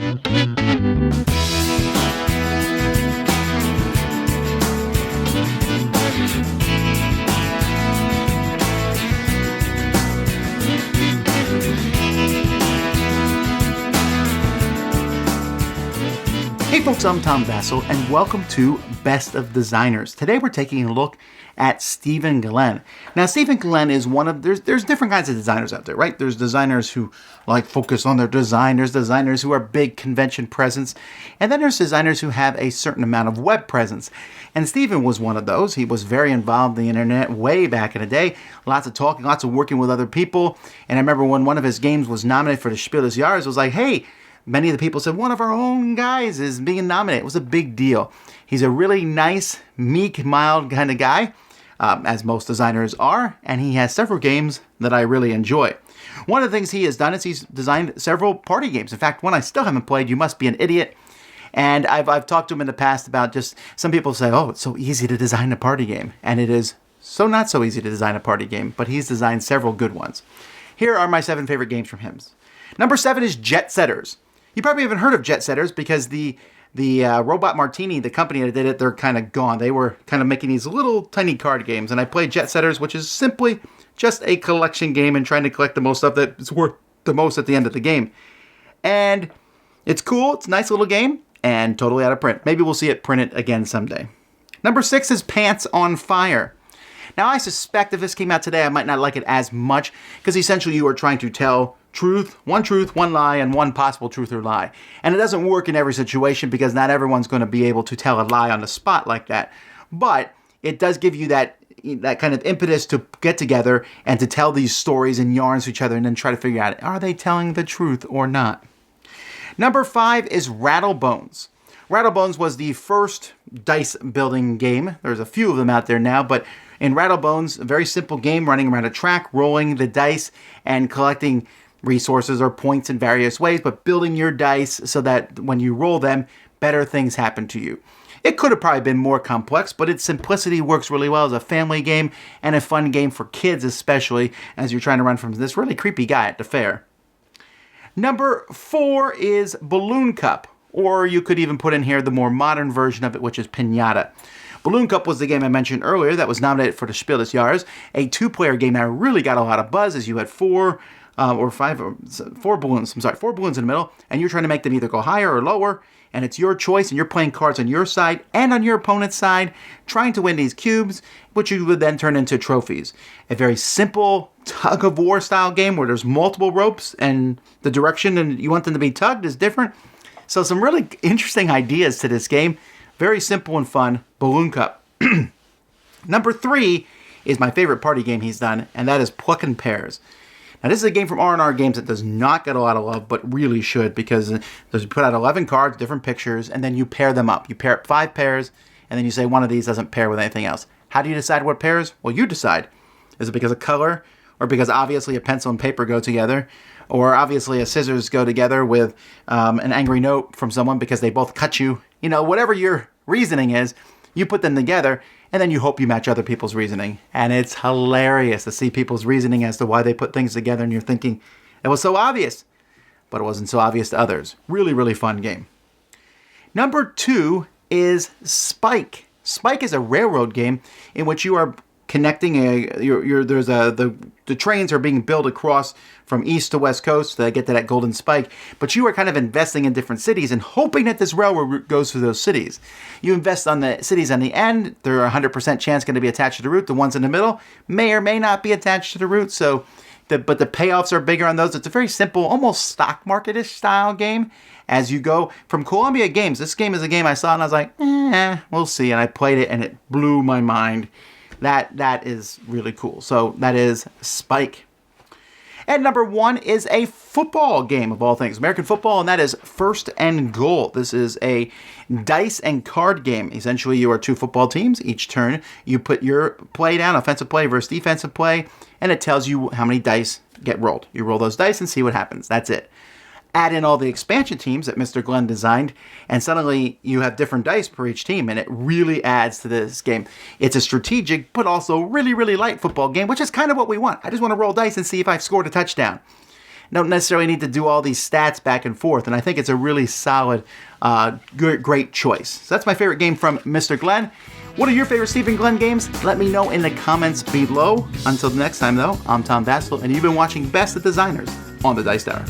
Hey folks, I'm Tom Vasel, and welcome to Best of Designers. Today we're taking a look at Stephen Glenn. Now, Stephen Glenn is one of, there's different kinds of designers out there, right? There's designers who like focus on their design, there's designers who are big convention presence, and then there's designers who have a certain amount of web presence. And Stephen was one of those. He was very involved in the internet way back in the day, lots of talking, lots of working with other people. And I remember when one of his games was nominated for the Spiel des Jahres, it was like, hey, many of the people said, one of our own guys is being nominated. It was a big deal. He's a really nice, meek, mild kind of guy, as most designers are, and he has several games that I really enjoy. One of the things he has done is he's designed several party games. In fact, one I still haven't played, You Must Be an Idiot. And I've talked to him in the past about just, some people say, oh, it's so easy to design a party game. And it is so not so easy to design a party game, but he's designed several good ones. Here are my 7 favorite games from him. Number 7 is Jetsetters. You probably haven't heard of Jetsetters because the Robot Martini, the company that did it, they're kind of gone. They were kind of making these little tiny card games, and I played Jetsetters, which is simply just a collection game and trying to collect the most stuff that's worth the most at the end of the game. And it's cool. It's a nice little game and totally out of print. Maybe we'll see it printed again someday. Number 6 is Pants on Fire. Now, I suspect if this came out today, I might not like it as much because essentially you are trying to tell truth, one lie, and one possible truth or lie. And it doesn't work in every situation because not everyone's going to be able to tell a lie on the spot like that. But it does give you that kind of impetus to get together and to tell these stories and yarns to each other and then try to figure out, are they telling the truth or not? Number 5 is Rattle Bones. Rattle Bones was the first dice building game. There's a few of them out there now, but in Rattle Bones, a very simple game running around a track, rolling the dice and collecting resources or points in various ways, but building your dice so that when you roll them, better things happen to you. It could have probably been more complex, but its simplicity works really well as a family game and a fun game for kids, especially as you're trying to run from this really creepy guy at the fair. Number 4 is Balloon Cup, or you could even put in here the more modern version of it, which is Pinata. Balloon Cup was the game I mentioned earlier that was nominated for the Spiel des Jahres, a 2-player game that really got a lot of buzz as you had 4 balloons in the middle, and you're trying to make them either go higher or lower, and it's your choice, and you're playing cards on your side and on your opponent's side, trying to win these cubes, which you would then turn into trophies. A very simple tug-of-war style game where there's multiple ropes, and the direction and you want them to be tugged is different. So some really interesting ideas to this game. Very simple and fun, Balloon Cup. Number 3 is my favorite party game he's done, and that is Plucking Pears. Now, this is a game from R&R Games that does not get a lot of love, but really should, because you put out 11 cards, different pictures, and then you pair them up. You pair up 5 pairs, and then you say one of these doesn't pair with anything else. How do you decide what pairs? Well, you decide. Is it because of color, or because obviously a pencil and paper go together, or obviously a scissors go together with an angry note from someone because they both cut you? You know, whatever your reasoning is, you put them together, and then you hope you match other people's reasoning. And it's hilarious to see people's reasoning as to why they put things together, and you're thinking, it was so obvious, but it wasn't so obvious to others. Really, really fun game. Number 2 is Spike. Spike is a railroad game in which you are connecting the trains are being built across from east to west coast to get to that golden spike, but you are kind of investing in different cities and hoping that this railroad goes through those cities. You invest on the cities on the end, they're 100% chance going to be attached to the route. The ones in the middle may or may not be attached to the route, but the payoffs are bigger on those. It's a very simple, almost stock market-ish style game. As you go from Columbia Games, this game is a game I saw and I was like, we'll see. And I played it and it blew my mind. That is really cool. So that is Spike. And number 1 is a football game of all things, American football, and that is First and Goal. This is a dice and card game. Essentially, you are 2 football teams. Each turn, you put your play down, offensive play versus defensive play, and it tells you how many dice get rolled. You roll those dice and see what happens. That's it. Add in all the expansion teams that Mr. Glenn designed, and suddenly you have different dice per each team, and it really adds to this game. It's a strategic, but also really, really light football game, which is kind of what we want. I just want to roll dice and see if I've scored a touchdown. don't necessarily need to do all these stats back and forth, and I think it's a really solid, great choice. So that's my favorite game from Mr. Glenn. What are your favorite Stephen Glenn games? Let me know in the comments below. Until next time, though, I'm Tom Vasel, and you've been watching Best of Designers on the Dice Tower.